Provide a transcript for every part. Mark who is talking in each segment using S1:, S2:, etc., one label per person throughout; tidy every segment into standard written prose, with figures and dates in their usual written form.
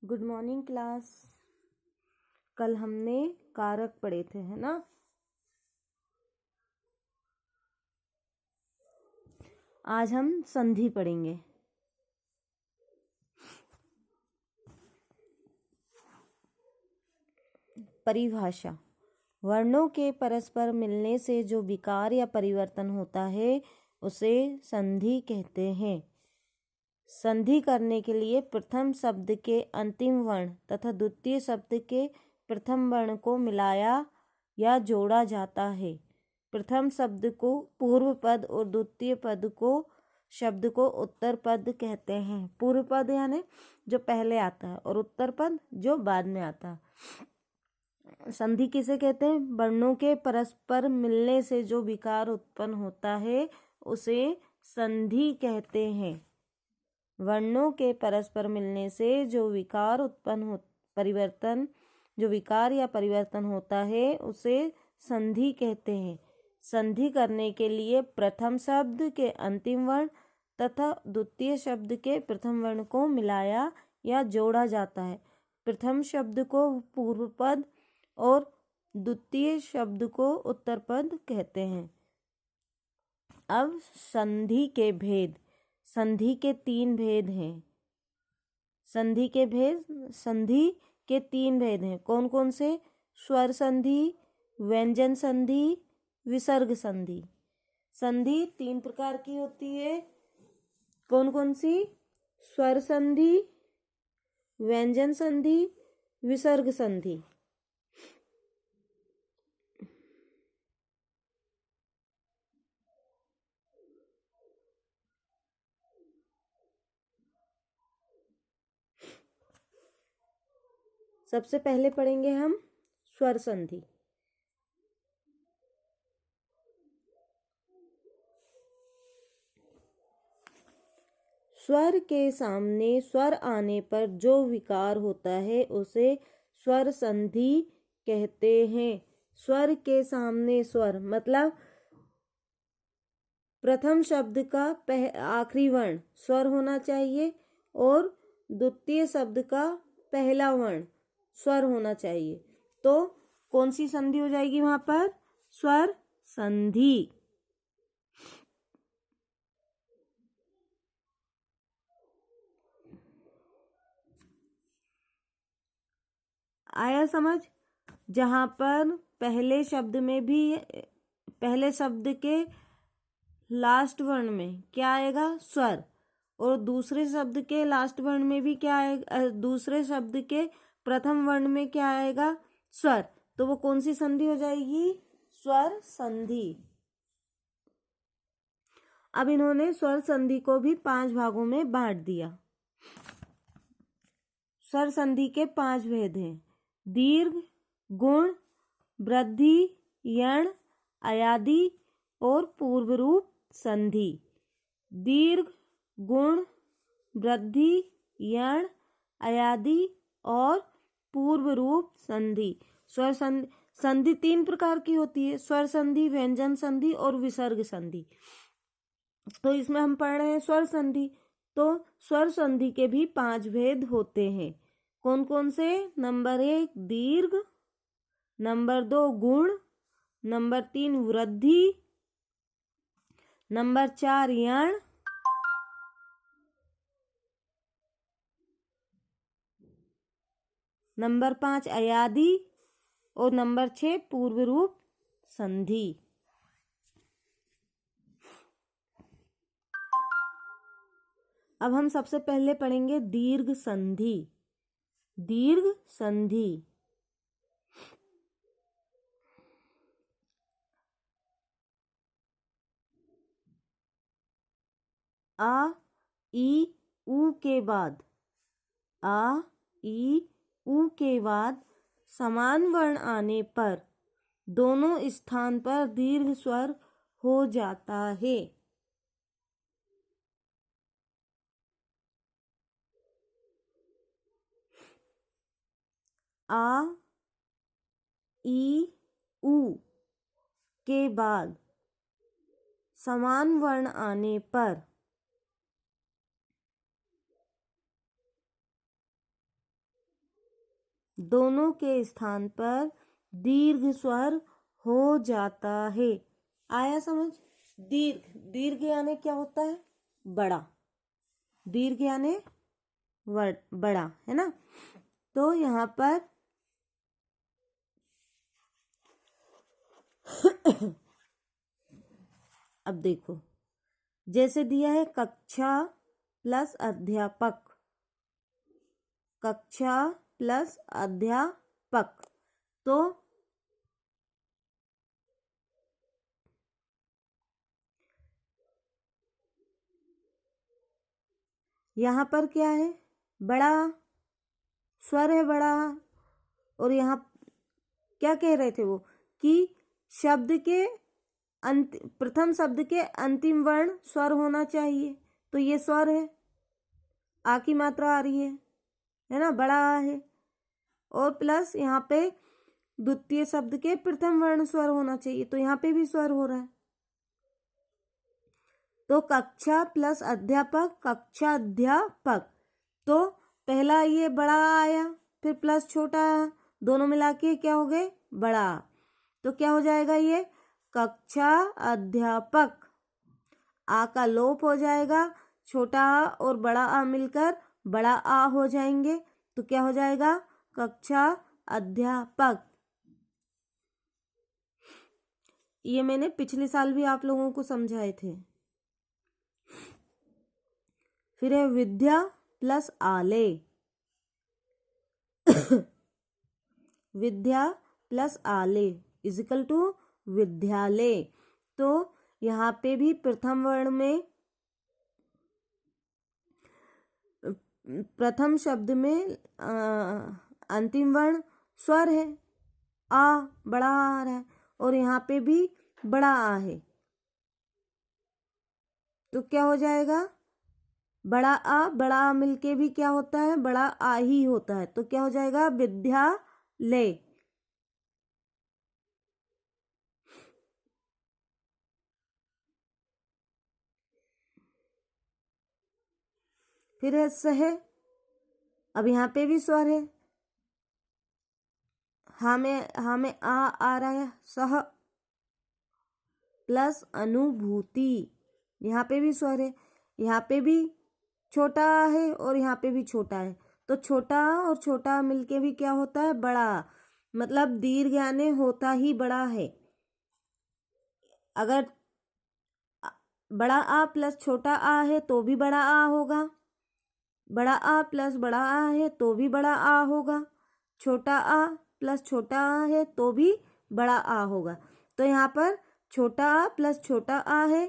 S1: Good morning class. कल हमने कारक पढ़े थे, है ना। आज हम संधि पढ़ेंगे। परिभाषा। वर्णों के परस्पर मिलने से जो विकार या परिवर्तन होता है उसे संधि कहते हैं। संधि करने के लिए प्रथम शब्द के अंतिम वर्ण तथा द्वितीय शब्द के प्रथम वर्ण को मिलाया या जोड़ा जाता है। प्रथम शब्द को पूर्व पद और द्वितीय पद को शब्द को उत्तर पद कहते हैं। पूर्व पद यानी जो पहले आता है और उत्तर पद जो बाद में आता है। संधि किसे कहते हैं? वर्णों के परस्पर मिलने से जो विकार उत्पन्न होता है उसे संधि कहते हैं। वर्णों के परस्पर मिलने से जो विकार या परिवर्तन होता है उसे संधि कहते हैं। संधि करने के लिए प्रथम शब्द के अंतिम वर्ण तथा द्वितीय शब्द के प्रथम वर्ण को मिलाया या जोड़ा जाता है। प्रथम शब्द को पूर्व पद और द्वितीय शब्द को उत्तर पद कहते हैं। अब संधि के भेद। संधि के तीन भेद हैं। संधि के तीन भेद हैं। कौन कौन से? स्वर संधि, व्यंजन संधि, विसर्ग संधि। संधि तीन प्रकार की होती है। कौन कौन सी? स्वर संधि, व्यंजन संधि, विसर्ग संधि। सबसे पहले पढ़ेंगे हम स्वर संधि। स्वर के सामने स्वर आने पर जो विकार होता है उसे स्वर संधि कहते हैं। स्वर के सामने स्वर मतलब प्रथम शब्द का आखिरी वर्ण स्वर होना चाहिए और द्वितीय शब्द का पहला वर्ण स्वर होना चाहिए। तो कौन सी संधि हो जाएगी वहां पर? स्वर संधि। आया समझ? जहां पर पहले शब्द के लास्ट वर्ण में क्या आएगा? स्वर। और दूसरे शब्द के लास्ट वर्ण में भी क्या आएगा? दूसरे शब्द के प्रथम वर्ण में क्या आएगा? स्वर। तो वो कौन सी संधि हो जाएगी? स्वर संधि। अब इन्होंने स्वर संधि को भी 5 भागों में बांट दिया। स्वर संधि के 5 भेद हैं। दीर्घ, गुण, वृद्धि, यण, अयादि और पूर्व रूप संधि। दीर्घ, गुण, वृद्धि, यण, अयादि और पूर्व रूप संधि। स्वर संधि 3 प्रकार की होती है। स्वर संधि, व्यंजन संधि और विसर्ग संधि। तो इसमें हम पढ़ रहे हैं स्वर संधि। तो स्वर संधि के भी 5 भेद होते हैं। कौन कौन से? नंबर 1 दीर्घ, नंबर 2 गुण, नंबर 3 वृद्धि, नंबर 4 यण, नंबर 5 अयादि और नंबर 6 पूर्व रूप संधि। अब हम सबसे पहले पढ़ेंगे दीर्घ संधि। दीर्घ संधि आ, ई, उ के बाद समान वर्ण आने पर दोनों स्थान पर दीर्घ स्वर हो जाता है। आ, ई, उ के बाद समान वर्ण आने पर दोनों के स्थान पर दीर्घ स्वर हो जाता है। आया समझ? दीर्घ, दीर्घ यानी क्या होता है? बड़ा। दीर्घ यानी बड़ा, है ना। तो यहाँ पर अब देखो, जैसे दिया है कक्षा प्लस अध्यापक, कक्षा प्लस अध्यापक, तो यहाँ पर क्या है? बड़ा स्वर है, बड़ा। और यहाँ क्या कह रहे थे वो कि शब्द के प्रथम शब्द के अंतिम वर्ण स्वर होना चाहिए, तो ये स्वर है, आ की मात्रा आ रही है ना, बड़ा आ है। और प्लस यहाँ पे द्वितीय शब्द के प्रथम वर्ण स्वर होना चाहिए, तो यहाँ पे भी स्वर हो रहा है। तो कक्षा प्लस अध्यापक, कक्षा अध्यापक, तो पहला ये बड़ा आया, फिर प्लस छोटा, दोनों मिला के क्या हो गए? बड़ा। तो क्या हो जाएगा ये? कक्षा अध्यापक। आ का लोप हो जाएगा, छोटा आ और बड़ा आ मिलकर बड़ा आ हो जाएंगे, तो क्या हो जाएगा? कक्षा अध्यापक। ये मैंने पिछले साल भी आप लोगों को समझाए थे। फिर है विद्या प्लस आलय, विद्या प्लस आलय इज इक्वल टू विद्यालय। तो यहाँ पे भी प्रथम वर्ण में, प्रथम शब्द में अंतिम वर्ण स्वर है, आ, बड़ा आ रहा है, और यहाँ पे भी बड़ा आ है, तो क्या हो जाएगा? बड़ा आ मिलके भी क्या होता है? बड़ा आ ही होता है, तो क्या हो जाएगा? विद्यालय। फिर है सह, अब यहाँ पे भी स्वर है, हाँ में आ रहा है, सह प्लस अनुभूति, यहाँ पे भी स्वर है, यहाँ पे भी छोटा है और यहाँ पे भी छोटा है, तो छोटा और छोटा मिलके भी क्या होता है? बड़ा। मतलब दीर्घ यानी होता ही बड़ा है। अगर बड़ा आ प्लस छोटा आ है तो भी बड़ा आ होगा, बड़ा आ प्लस बड़ा आ है तो भी बड़ा आ होगा, छोटा आ प्लस छोटा आ है तो भी बड़ा आ होगा। तो यहाँ पर छोटा आ प्लस छोटा आ है,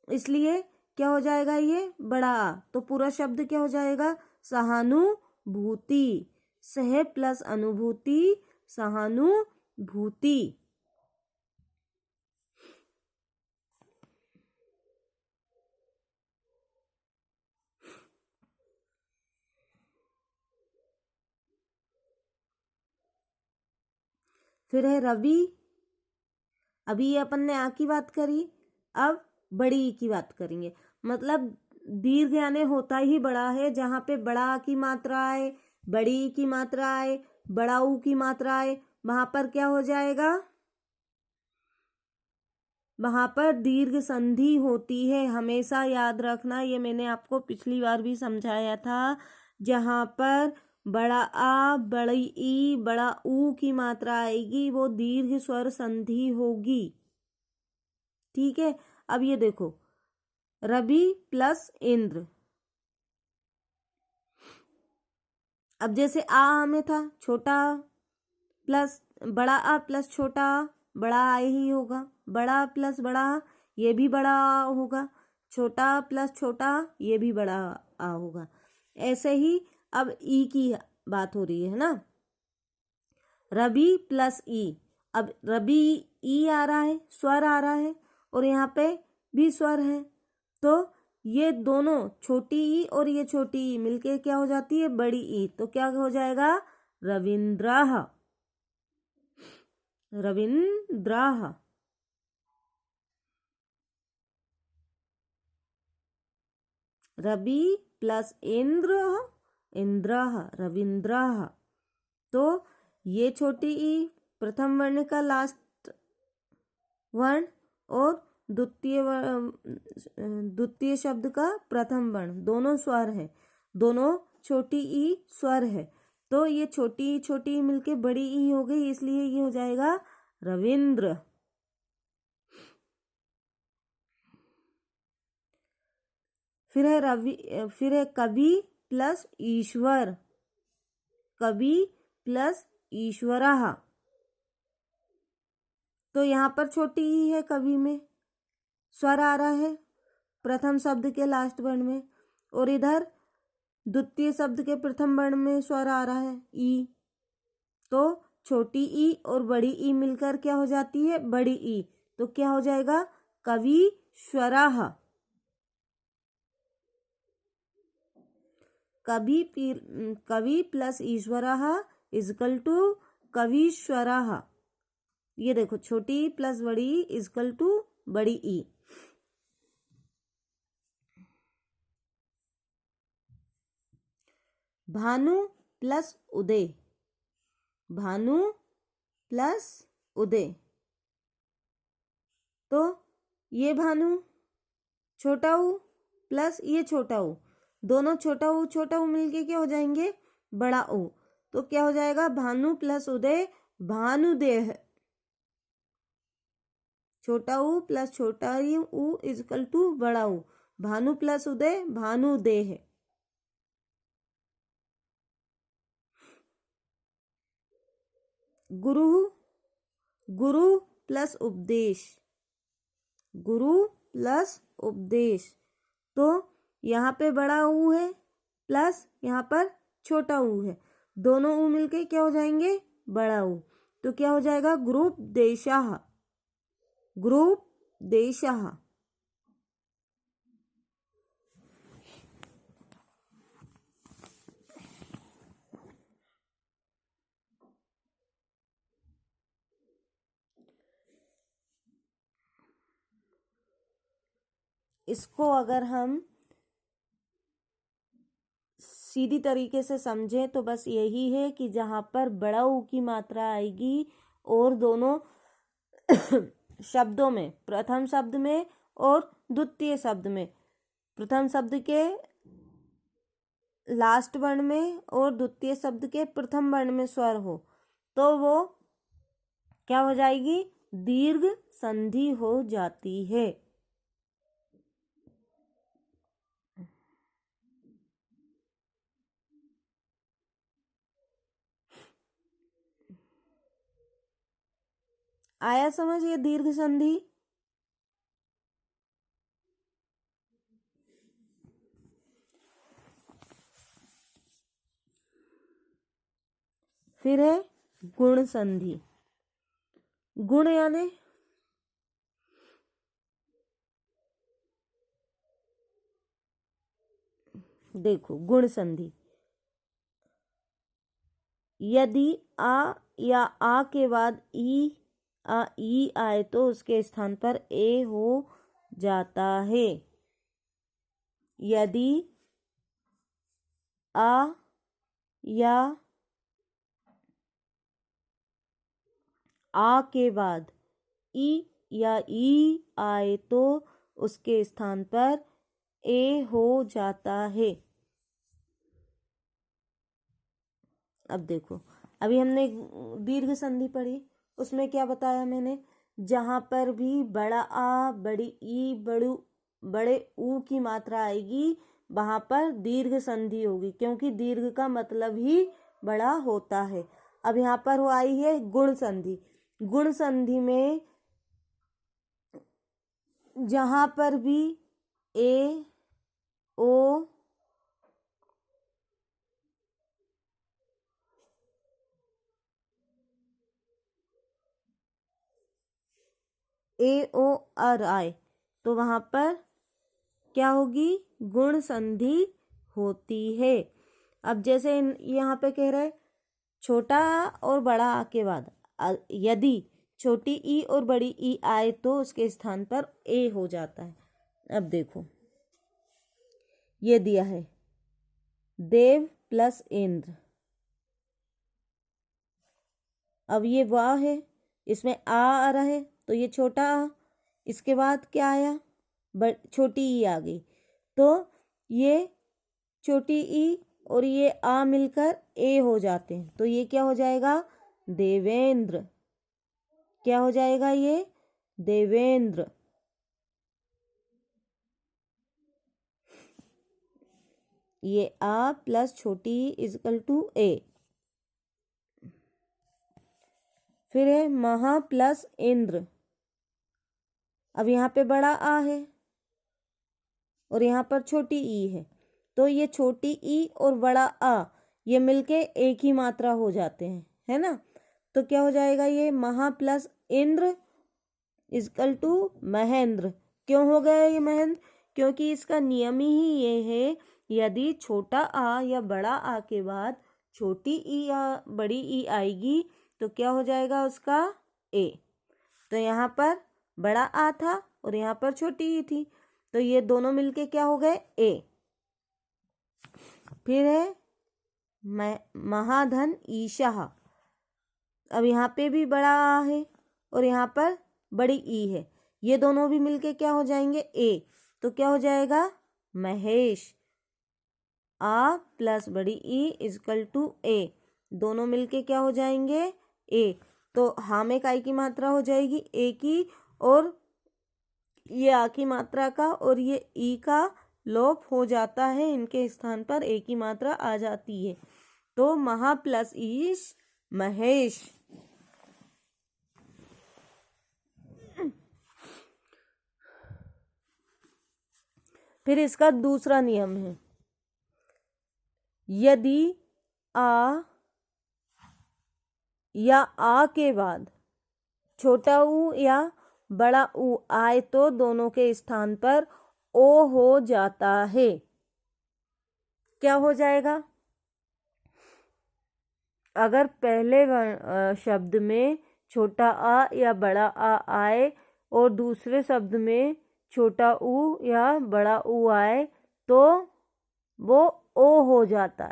S1: इसलिए क्या हो जाएगा? ये बड़ा आ। तो पूरा शब्द क्या हो जाएगा? सहानुभूति। सह प्लस अनुभूति, सहानुभूति। फिर है रवि, अभी ये अपन ने आ की बात करी, अब बड़ी ई की बात करेंगे। मतलब दीर्घ यानी होता ही बड़ा है, जहां पे बड़ा आ की मात्रा आए, बड़ी ई की मात्रा आए, बड़ा ऊ की मात्रा आए, वहां पर क्या हो जाएगा? वहां पर दीर्घ संधि होती है, हमेशा याद रखना। ये मैंने आपको पिछली बार भी समझाया था। जहां पर बड़ा आ, बड़ी ई, बड़ा ऊ की मात्रा आएगी, वो दीर्घ स्वर संधि होगी। ठीक है। अब ये देखो, रवि प्लस इंद्र, अब जैसे आ में था, छोटा प्लस बड़ा आ प्लस छोटा आ, बड़ा आ ही होगा, बड़ा प्लस बड़ा आ, ये भी बड़ा आ होगा, छोटा प्लस छोटा आ, ये भी बड़ा आ होगा। ऐसे ही अब ई की बात हो रही है ना, रवि प्लस ई, अब रवि ई आ रहा है, स्वर आ रहा है, और यहाँ पे भी स्वर है, तो ये दोनों छोटी ई और ये छोटी ई मिलके क्या हो जाती है? बड़ी ई। तो क्या हो जाएगा? रविंद्रः, रविंद्रः। रवि प्लस इंद्र, इंद्रः, रविंद्रः। तो ये छोटी ई प्रथम वर्ण का लास्ट वर्ण और द्वितीय शब्द का प्रथम वर्ण, दोनों स्वर है, दोनों छोटी ई स्वर है। तो ये छोटी ई मिलके बड़ी ई हो गई, इसलिए ये हो जाएगा रविंद्र। फिर है कवि प्लस ईश्वर, कवि प्लस ईश्वरः। तो यहाँ पर छोटी ई है, कवि में स्वर आ रहा है प्रथम शब्द के लास्ट वर्ण में, और इधर द्वितीय शब्द के प्रथम वर्ण में स्वर आ रहा है ई। तो छोटी ई और बड़ी ई मिलकर क्या हो जाती है, बड़ी ई। तो क्या हो जाएगा, कवीश्वरः। कवि प्लस ईश्वरः इजकल टू कवीश्वरः। ये देखो, छोटी ई प्लस बड़ी ई इजकल टू बड़ी ई। भानु प्लस उदय, भानु प्लस उदय। तो ये भानु छोटा ऊ प्लस ये छोटा ऊ, दोनों छोटा ऊ मिलके क्या हो जाएंगे, बड़ा ऊ। तो क्या हो जाएगा, भानु प्लस उदय भानुदेह। छोटा ऊ प्लस छोटा ऊ इजकल टू बड़ा ऊ, भानु प्लस उदय भानुदेह। गुरु प्लस उपदेश, गुरु प्लस उपदेश। तो यहाँ पे बड़ा ऊ है प्लस यहाँ पर छोटा ऊ है, दोनों ऊ मिलके क्या हो जाएंगे, बड़ा ऊ। तो क्या हो जाएगा, गुरुपदेशः, गुरुपदेशः। इसको अगर हम सीधी तरीके से समझें तो बस यही है कि जहाँ पर बड़ा ऊ की मात्रा आएगी और दोनों शब्दों में, प्रथम शब्द में और द्वितीय शब्द में, प्रथम शब्द के लास्ट वर्ण में और द्वितीय शब्द के प्रथम वर्ण में स्वर हो, तो वो क्या हो जाएगी, दीर्घ संधि हो जाती है। आया समझ ये दीर्घ संधि? फिर है गुण संधि। गुण यानी देखो, गुण संधि यदि आ या आ के बाद ई आए तो उसके स्थान पर ए हो जाता है। यदि आ या आ के बाद ई या ई आए तो उसके स्थान पर ए हो जाता है। अब देखो, अभी हमने दीर्घ संधि पढ़ी, उसमें क्या बताया मैंने, जहां पर भी बड़ा आ, बड़ी ई, बड़े ऊ की मात्रा आएगी वहां पर दीर्घ संधि होगी, क्योंकि दीर्घ का मतलब ही बड़ा होता है। अब यहाँ पर वो आई है गुण संधि। गुण संधि में जहां पर भी ए, ओ, अर आए तो वहां पर क्या होगी, गुण संधि होती है। अब जैसे यहाँ पे कह रहे छोटा और बड़ा आ के बाद यदि छोटी ई और बड़ी ई आए तो उसके स्थान पर ए हो जाता है। अब देखो, ये दिया है देव प्लस इंद्र, अब ये वाह है, इसमें आ रहा है तो ये छोटा आ, इसके बाद क्या आया, छोटी ई आ गई, तो ये छोटी ई और ये आ मिलकर ए हो जाते हैं, तो ये क्या हो जाएगा, देवेंद्र। क्या हो जाएगा ये, देवेंद्र। ये आ प्लस छोटी ई इजकल टू ए। फिर है महा प्लस इंद्र। अब यहाँ पे बड़ा आ है और यहाँ पर छोटी ई है, तो ये छोटी ई और बड़ा आ ये मिलके एक ही मात्रा हो जाते हैं, है ना। तो क्या हो जाएगा, ये महा plus Indra is equal to Mahendra. क्यों हो गया ये महेंद्र, क्योंकि इसका नियम ही ये है, यदि छोटा आ या बड़ा आ के बाद छोटी ई या बड़ी ई आएगी तो क्या हो जाएगा उसका, ए। तो यहाँ पर बड़ा आ था और यहाँ पर छोटी ई थी, तो ये दोनों मिलके क्या हो गए, ए। फिर है महाधन ईशाह। अब यहाँ पे भी बड़ा आ है और यहाँ पर बड़ी ई है, ये दोनों भी मिलके क्या हो जाएंगे, ए। तो क्या हो जाएगा, महेश। आ प्लस बड़ी ई इजकल टू ए, दोनों मिलके क्या हो जाएंगे, ए। तो हा में काय की मात्रा हो जाएगी, ए की, और ये आ की मात्रा का और ये ई का लोप हो जाता है, इनके स्थान पर ए की मात्रा आ जाती है। तो महा प्लस ईश महेश। फिर इसका दूसरा नियम है, यदि आ या आ के बाद छोटा ऊ या बड़ा ऊ आए तो दोनों के स्थान पर ओ हो जाता है। क्या हो जाएगा, अगर पहले शब्द में छोटा आ या बड़ा आ आए और दूसरे शब्द में छोटा ऊ या बड़ा ऊ आए तो वो ओ हो जाता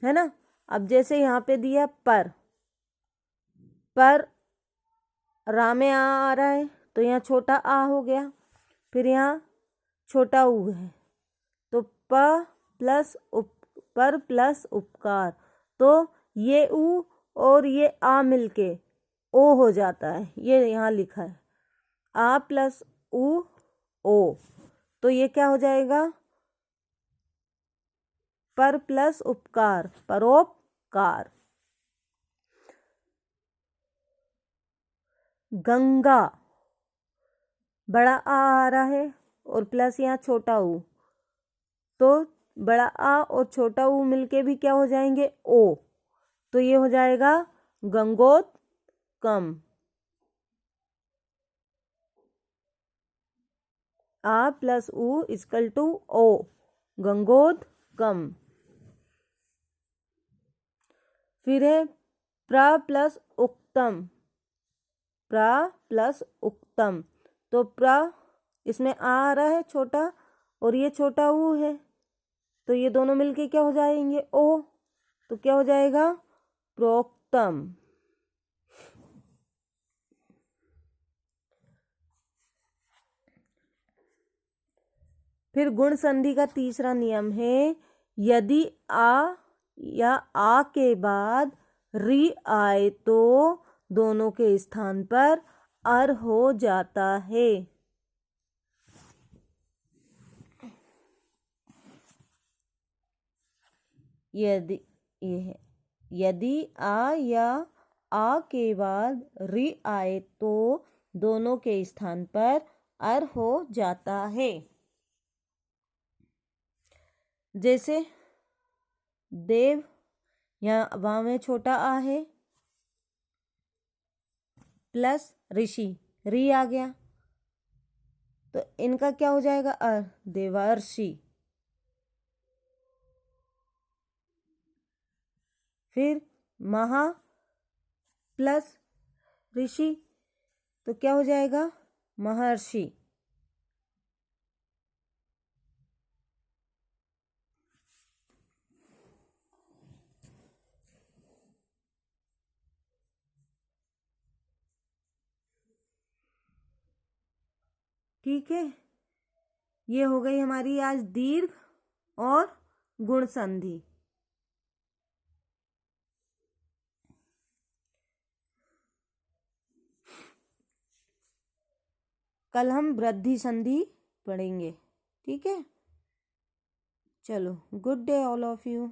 S1: है ना। अब जैसे यहाँ पे दिया पर रा में आ रहा है तो यहाँ छोटा आ हो गया, फिर यहाँ छोटा ऊ है तो पर प्लस उपकार, तो ये ऊ और ये आ मिलके ओ हो जाता है, ये यहाँ लिखा है आ प्लस ऊ ओ, तो ये क्या हो जाएगा, पर प्लस उपकार, परोपकार। गंगा, बड़ा आ रहा है और प्लस यहाँ छोटा ऊ, तो बड़ा आ और छोटा ऊ मिलके भी क्या हो जाएंगे, ओ, तो ये हो जाएगा गंगोत्कम। आ प्लस ऊ इजकल टू ओ, गंगोत्कम। फिर है प्र प्लस उक्तम, तो इसमें आ रहा है छोटा और ये छोटा ऊ है, तो ये दोनों मिलके क्या हो जाएंगे, ओ, तो क्या हो जाएगा, प्रोक्तम। फिर गुण संधि का तीसरा नियम है, यदि आ या आ के बाद री आए तो दोनों के स्थान पर अर हो जाता है। यदि आ या आ के बाद री आए तो दोनों के स्थान पर अर हो जाता है। जैसे देव, यहाँ वहां में छोटा आ है प्लस ऋषि, री आ गया तो इनका क्या हो जाएगा, अर, देवर्षि। फिर महा प्लस ऋषि तो क्या हो जाएगा, महर्षि। ठीक है, ये हो गई हमारी आज दीर्घ और गुण संधि। कल हम वृद्धि संधि पढ़ेंगे। ठीक है, चलो, good day all of you.